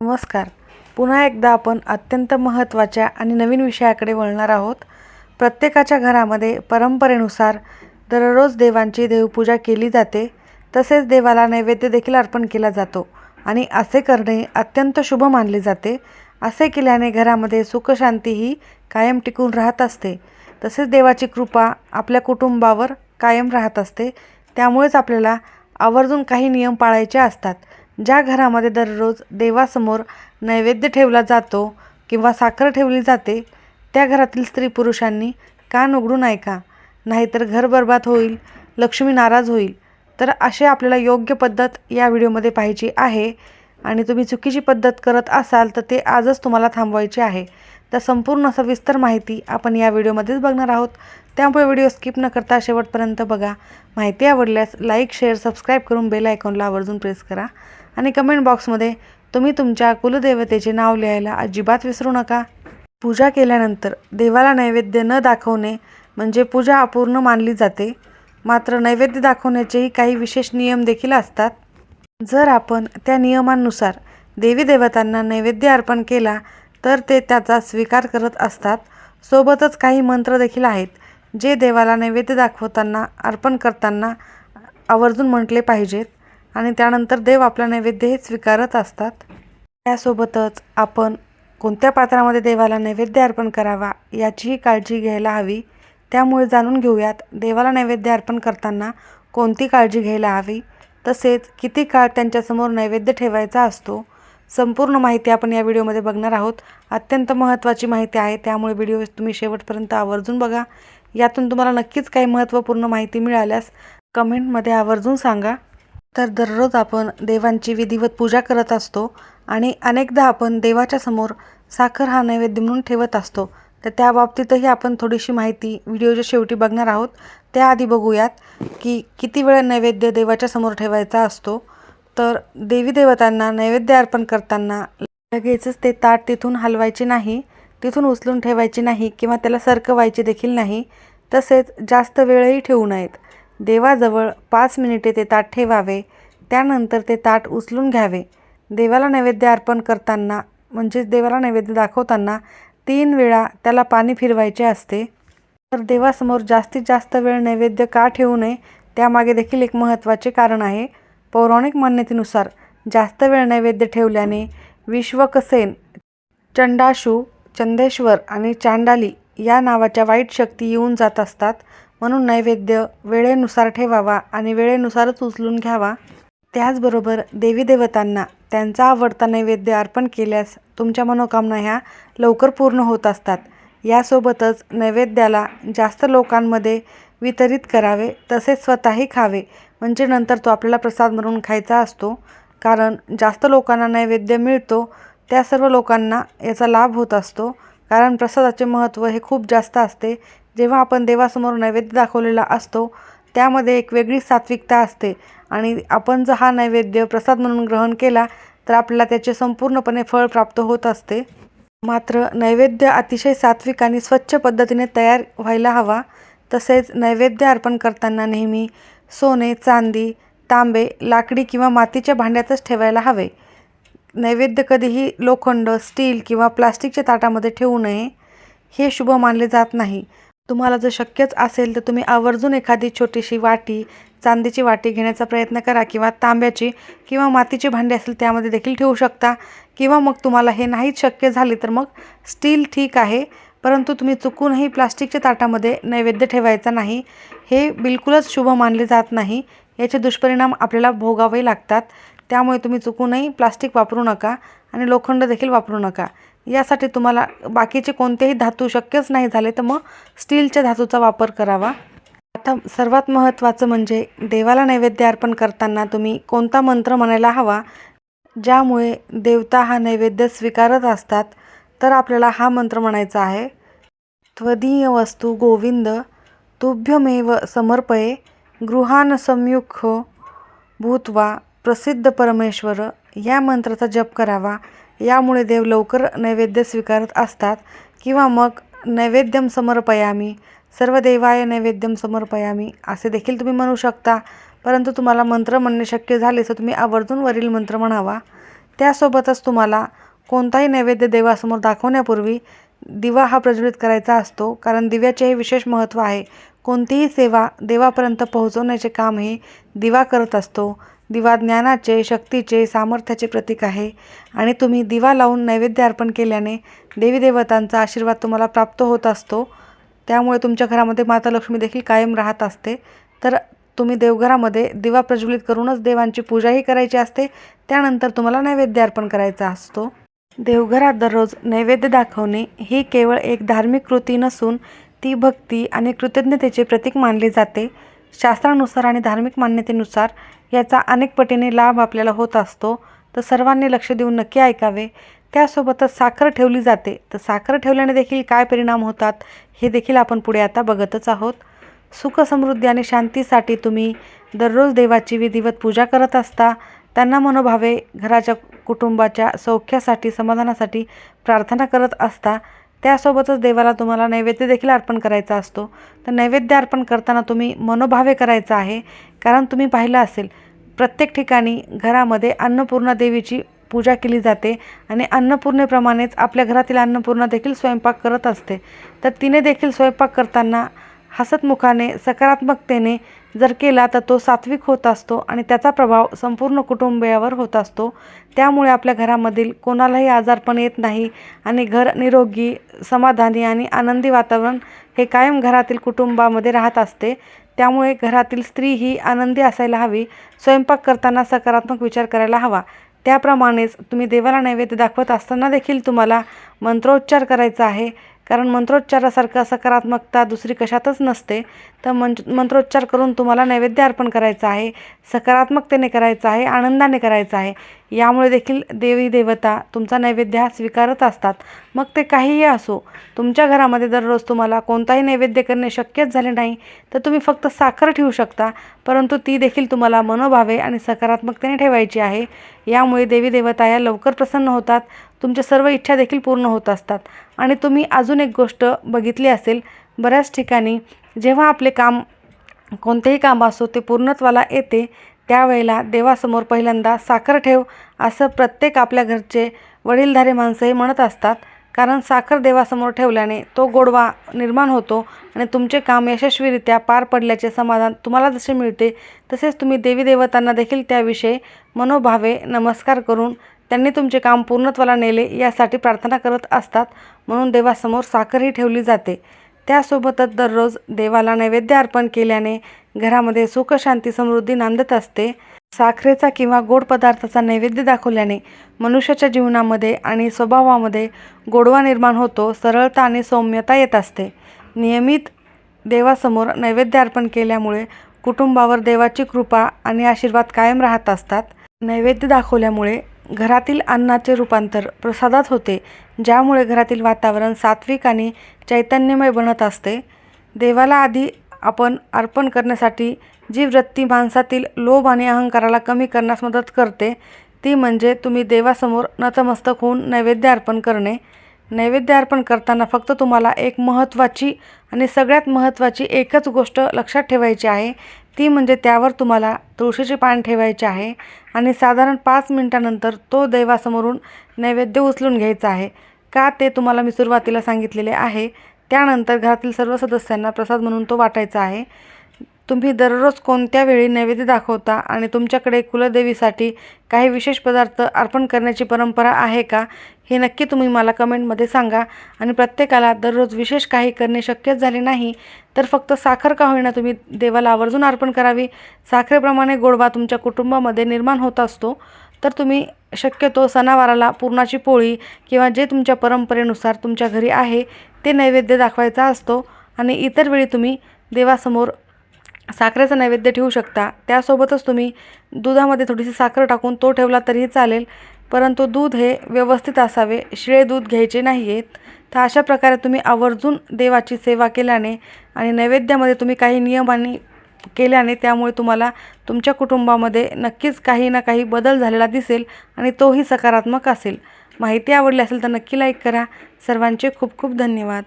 नमस्कार. पुन्हा एकदा आपण अत्यंत महत्त्वाच्या आणि नवीन विषयाकडे वळणार आहोत. प्रत्येकाच्या घरामध्ये परंपरेनुसार दररोज देवांची देवपूजा केली जाते. तसेच देवाला नैवेद्य देखील अर्पण केला जातो आणि असे करणे अत्यंत शुभ मानले जाते. असे केल्याने घरामध्ये सुखशांती ही कायम टिकून राहत असते. तसेच देवाची कृपा आपल्या कुटुंबावर कायम राहत असते. त्यामुळेच आपल्याला आवर्जून काही नियम पाळायचे असतात. ज्या घरामध्ये दररोज देवासमोर नैवेद्य ठेवला जातो किंवा साखर ठेवली जाते, त्या घरातील स्त्री पुरुषांनी कान उघडून ऐका, नाहीतर घर बरबाद होईल, लक्ष्मी नाराज होईल. तर असे आपल्याला योग्य पद्धत या व्हिडिओमध्ये पाहायची आहे आणि तुम्ही चुकीची पद्धत करत असाल तर ते आजच तुम्हाला थांबवायचे आहे. तर संपूर्ण सविस्तर माहिती आपण या व्हिडिओमध्येच बघणार आहोत. त्यामुळे व्हिडिओ स्किप न करता शेवटपर्यंत बघा. माहिती आवडल्यास लाईक, शेअर, सबस्क्राईब करून बेल आयकॉनला आवर्जून प्रेस करा आणि कमेंट बॉक्समध्ये तुम्ही तुमच्या कुलदेवतेचे नाव लिहायला अजिबात विसरू नका. पूजा केल्यानंतर देवाला नैवेद्य न दाखवणे म्हणजे पूजा अपूर्ण मानली जाते. मात्र नैवेद्य दाखवण्याचेही काही विशेष नियम देखील असतात. जर आपण त्या नियमांनुसार देवी देवतांना नैवेद्य अर्पण केला तर ते त्याचा स्वीकार करत असतात. सोबतच काही मंत्र देखील आहेत जे देवाला नैवेद्य दाखवताना अर्पण करताना आवर्जून म्हटले पाहिजेत आणि त्यानंतर देव आपला नैवेद्य हे स्वीकारत असतात. त्यासोबतच आपण कोणत्या पात्रामध्ये देवाला नैवेद्य अर्पण करावा याचीही काळजी घ्यायला हवी. त्यामुळे जाणून घेऊयात देवाला नैवेद्य अर्पण करताना कोणती काळजी घ्यायला हवी, तसेच किती काळ त्यांच्यासमोर नैवेद्य ठेवायचा असतो. संपूर्ण माहिती आपण या व्हिडिओमध्ये बघणार आहोत. अत्यंत महत्त्वाची माहिती आहे, त्यामुळे व्हिडिओ तुम्ही शेवटपर्यंत आवर्जून बघा. यातून तुम्हाला नक्कीच काही महत्त्वपूर्ण माहिती मिळाल्यास कमेंटमध्ये आवर्जून सांगा. तर दररोज आपण देवांची विधिवत पूजा करत असतो आणि अनेकदा आपण देवाच्या समोर साखर हा नैवेद्य म्हणून ठेवत असतो. तर त्या बाबतीतही आपण थोडीशी माहिती व्हिडिओच्या शेवटी बघणार आहोत. त्याआधी बघूयात की किती वेळ नैवेद्य देवाच्या समोर ठेवायचा असतो. तर देवी देवतांना नैवेद्य अर्पण करताना लगेचच ते ताट तिथून हलवायचे नाही, तिथून उचलून ठेवायचे नाही किंवा त्याला सरकवायचे देखील नाही. तसेच जास्त वेळही ठेवू नयेत. देवाजवळ 5 मिनिटे ते ताट ठेवावे. त्यानंतर ते ताट उचलून घ्यावे. देवाला नैवेद्य अर्पण करताना म्हणजेच देवाला नैवेद्य दाखवताना 3 वेळा त्याला पाणी फिरवायचे असते. तर देवासमोर जास्तीत जास्त वेळ नैवेद्य का ठेवू नये त्यामागे देखील एक महत्त्वाचे कारण आहे. पौराणिक मान्यतेनुसार जास्त वेळ नैवेद्य ठेवल्याने विश्वकसेन, चंडाशू, चंदेश्वर आणि चांडाली या नावाच्या वाईट शक्ती येऊन जात असतात. म्हणून नैवेद्य वेळेनुसार ठेवावा आणि वेळेनुसारच उचलून घ्यावा. त्याचबरोबर देवी देवतांना त्यांचा आवडता नैवेद्य अर्पण केल्यास तुमच्या मनोकामना ह्या लवकर पूर्ण होत असतात. यासोबतच नैवेद्याला जास्त लोकांमध्ये वितरित करावे, तसेच स्वतःही खावे, म्हणजे नंतर तो आपल्याला प्रसाद म्हणून खायचा असतो. कारण जास्त लोकांना नैवेद्य मिळतो त्या सर्व लोकांना याचा लाभ होत असतो. कारण प्रसादाचे महत्त्व हे खूप जास्त असते. जेव्हा आपण देवासमोर नैवेद्य दाखवलेला असतो त्यामध्ये एक वेगळी सात्विकता असते आणि आपण जर हा नैवेद्य प्रसाद म्हणून ग्रहण केला तर आपल्याला त्याचे संपूर्णपणे फळ प्राप्त होत असते. मात्र नैवेद्य अतिशय सात्विक आणि स्वच्छ पद्धतीने तयार व्हायला हवा. तसेच नैवेद्य अर्पण करताना नेहमी सोने, चांदी, तांबे, लाकडी किंवा मातीच्या भांड्यातच ठेवायला हवे. नैवेद्य कधीही लोखंड, स्टील किंवा प्लास्टिकच्या ताटामध्ये ठेवू नये. हे शुभ मानले जात नाही. तुम्हाला जर शक्यच असेल तर तुम्ही आवर्जून एखादी छोटीशी वाटी, चांदीची वाटी घेण्याचा प्रयत्न करा किंवा तांब्याची किंवा मातीची भांडी असेल त्यामध्ये देखील ठेवू शकता. किंवा मग तुम्हाला हे नाहीच शक्य झाले तर मग स्टील ठीक आहे, परंतु तुम्ही चुकूनही प्लास्टिकच्या ताटामध्ये नैवेद्य ठेवायचा नाही. हे बिलकुलच शुभ मानले जात नाही. याचे दुष्परिणाम आपल्याला भोगावे लागतात. त्यामुळे तुम्ही चुकूनही प्लास्टिक वापरू नका आणि लोखंड देखील वापरू नका. यासाठी तुम्हाला बाकीचे कोणतेही धातू शक्यच नाही झाले तर मग स्टीलच्या धातूचा वापर करावा. आता सर्वात महत्त्वाचं म्हणजे देवाला नैवेद्य अर्पण करताना तुम्ही कोणता मंत्र म्हणायला हवा ज्यामुळे देवता हा नैवेद्य स्वीकारत असतात. तर आपल्याला हा मंत्र म्हणायचा आहे. त्वदीय वस्तू गोविंद तुभ्यमेव समर्पये गृहान संयुख भूत्वा प्रसिद्ध परमेश्वर. या मंत्राचा जप करावा. यामुळे देव लवकर नैवेद्य स्वीकारत असतात. किंवा मग नैवेद्यम समर्पयामी, सर्व देवाय नैवेद्यम समर्पयामी असे देखील तुम्ही म्हणू शकता. परंतु तुम्हाला मंत्र म्हणणे शक्य झाले तर तुम्ही आवर्जून वरील मंत्र म्हणावा. त्यासोबतच तुम्हाला कोणताही नैवेद्य देवासमोर दाखवण्यापूर्वी दिवा हा प्रज्वलित करायचा असतो, कारण दिव्याचे हे विशेष महत्त्व आहे. कोणतीही सेवा देवापर्यंत पोहोचवण्याचे काम हे दिवा करत असतो. दिवा ज्ञानाचे, शक्तीचे, सामर्थ्याचे प्रतीक आहे आणि तुम्ही दिवा लावून नैवेद्य अर्पण केल्याने देवी देवतांचा आशीर्वाद तुम्हाला प्राप्त होत असतो. त्यामुळे तुमच्या घरामध्ये माता लक्ष्मी देखील कायम राहत असते. तर तुम्ही देवघरामध्ये दिवा प्रज्वलित करूनच देवांची पूजाही करायची असते. त्यानंतर तुम्हाला नैवेद्य अर्पण करायचा असतो. देवघरात दररोज नैवेद्य दाखवणे ही केवळ एक धार्मिक कृती नसून ती भक्ती आणि कृतज्ञतेचे प्रतीक मानले जाते. शास्त्रानुसार आणि धार्मिक मान्यतेनुसार याचा अनेक पटीने लाभ आपल्याला होत असतो. तर सर्वांनी लक्ष देऊन नक्की ऐकावे. त्यासोबतच साखर ठेवली जाते. तर साखर ठेवल्याने देखील काय परिणाम होतात हे देखील आपण पुढे आता बघतच आहोत. सुख, समृद्धी आणि शांतीसाठी तुम्ही दररोज देवाची विधिवत पूजा करत असता. त्यांना मनोभावे घराच्या कुटुंबाच्या सौख्यासाठी, समाधानासाठी प्रार्थना करत असता. त्यासोबतच देवाला तुम्हाला नैवेद्य देखील अर्पण करायचा असतो. तर नैवेद्य अर्पण करताना तुम्ही मनोभावे करायचं आहे, कारण तुम्ही पाहिलं असेल प्रत्येक ठिकाणी घरामध्ये अन्नपूर्णा देवीची पूजा केली जाते आणि अन्नपूर्णेप्रमाणेच आपल्या घरातील अन्नपूर्णा देखील स्वयंपाक करत असते. तर तिने देखील स्वयंपाक करताना हसतमुखाने, सकारात्मकतेने जर केला तर तो सात्विक होत असतो आणि त्याचा प्रभाव संपूर्ण कुटुंबियावर होत असतो. त्यामुळे आपल्या घरामधील कोणालाही आजारपण येत नाही आणि घर निरोगी, समाधानी आणि आनंदी वातावरण हे कायम घरातील कुटुंबामध्ये राहत असते. त्यामुळे घरातील स्त्री ही आनंदी असायला हवी. स्वयंपाक करताना सकारात्मक विचार करायला हवा. त्याप्रमाणेच तुम्ही देवाला नैवेद्य दाखवत असताना देखील तुम्हाला मंत्रोच्चार करायचा आहे, कारण मंत्रोच्चारासारखं सकारात्मकता दुसरी कशातच नसते. तर मंत्रोच्चार करून तुम्हाला नैवेद्य अर्पण करायचं आहे, सकारात्मकतेने करायचं आहे, आनंदाने करायचं आहे. यामुळे देखील देवी देवता तुमचा नैवेद्य हा स्वीकारत असतात. मग ते काहीही असो. तुमच्या घरामध्ये दररोज तुम्हाला कोणताही नैवेद्य करणे शक्यच झाले नाही तर तुम्ही फक्त साखर ठेवू शकता, परंतु ती देखील तुम्हाला मनोभावे आणि सकारात्मकतेने ठेवायची आहे. यामुळे देवी देवता या लवकर प्रसन्न होतात. तुमच्या सर्व इच्छा देखील पूर्ण होत असतात. आणि तुम्ही अजून एक गोष्ट बघितली असेल, बऱ्याच ठिकाणी जेव्हा आपले काम, कोणतेही काम असो ते पूर्णत्वाला येते, त्यावेळेला देवासमोर पहिल्यांदा साखर ठेव असं प्रत्येक आपल्या घरचे वडीलधारे माणसंही म्हणत असतात. कारण साखर देवासमोर ठेवल्याने तो गोडवा निर्माण होतो आणि तुमचे काम यशस्वीरित्या पार पडल्याचे समाधान तुम्हाला जसे मिळते, तसेच तुम्ही देवी देवतांना देखील त्याविषयी मनोभावे नमस्कार करून त्यांनी तुमचे काम पूर्णत्वाला नेले यासाठी प्रार्थना करत असतात. म्हणून देवासमोर साखरही ठेवली जाते. त्यासोबतच दररोज देवाला नैवेद्य अर्पण केल्याने घरामध्ये सुख, शांती, समृद्धी नांदत असते. साखरेचा किंवा गोड पदार्थाचा नैवेद्य दाखवल्याने मनुष्याच्या जीवनामध्ये आणि स्वभावामध्ये गोडवा निर्माण होतो, सरळता आणि सौम्यता येत असते. नियमित देवासमोर नैवेद्य अर्पण केल्यामुळे कुटुंबावर देवाची कृपा आणि आशीर्वाद कायम राहत असतात. नैवेद्य दाखवल्यामुळे घरातील अन्नाचे रूपांतर प्रसादात होते, ज्यामुळे घरातील वातावरण सात्विक आणि चैतन्यमय बनत असते. देवाला आधी आपण अर्पण करण्यासाठी जी वृत्ती माणसातील लोभ आणि अहंकाराला कमी करण्यास मदत करते ती म्हणजे तुम्ही देवासमोर नतमस्तक होऊन नैवेद्य अर्पण करणे. नैवेद्य अर्पण करताना फक्त तुम्हाला एक महत्त्वाची आणि सगळ्यात महत्त्वाची एकच गोष्ट लक्षात ठेवायची आहे, ती म्हणजे त्यावर तुम्हाला तुळशीचे पान ठेवायचे आहे आणि साधारण 5 मिनिटानंतर तो देवासमोरून नैवेद्य उचलून घ्यायचा आहे. का ते तुम्हाला मी सुरुवातीला सांगितलेले आहे. त्यानंतर घरातील सर्व सदस्यांना प्रसाद म्हणून तो वाटायचा आहे. तुम्ही दररोज कोणत्या वेळी नैवेद्य दाखवता आणि तुमच्याकडे कुलदेवीसाठी काही विशेष पदार्थ अर्पण करण्याची परंपरा आहे का, हे नक्की तुम्ही मला कमेंटमध्ये सांगा. आणि प्रत्येकाला दररोज विशेष काही करणे शक्यच झाले नाही तर फक्त साखर का होईना तुम्ही देवाला आवर्जून अर्पण करावी. साखरेप्रमाणे गोडवा तुमच्या कुटुंबामध्ये निर्माण होत असतो. तर तुम्ही शक्यतो सणावाराला पुरणाची पोळी किंवा जे तुमच्या परंपरेनुसार तुमच्या घरी आहे ते नैवेद्य दाखवायचा असतो आणि इतर वेळी तुम्ही देवासमोर साखरेचा नैवेद्य ठेवू शकता. त्यासोबतच तुम्ही दुधामध्ये थोडीशी साखर टाकून तो ठेवला तरीही चालेल, परंतु दूध हे व्यवस्थित असावे, शिळे दूध घ्यायचे नाही आहेत. तर अशा प्रकारे तुम्ही आवर्जून देवाची सेवा केल्याने आणि नैवेद्यामध्ये तुम्ही काही नियमांनी केल्याने त्यामुळे तुम्हाला तुमच्या कुटुंबामध्ये नक्कीच काही ना काही बदल झालेला दिसेल आणि तोही सकारात्मक असेल. माहिती आवडली असेल तर नक्की लाईक करा. सर्वांचे खूप खूप धन्यवाद.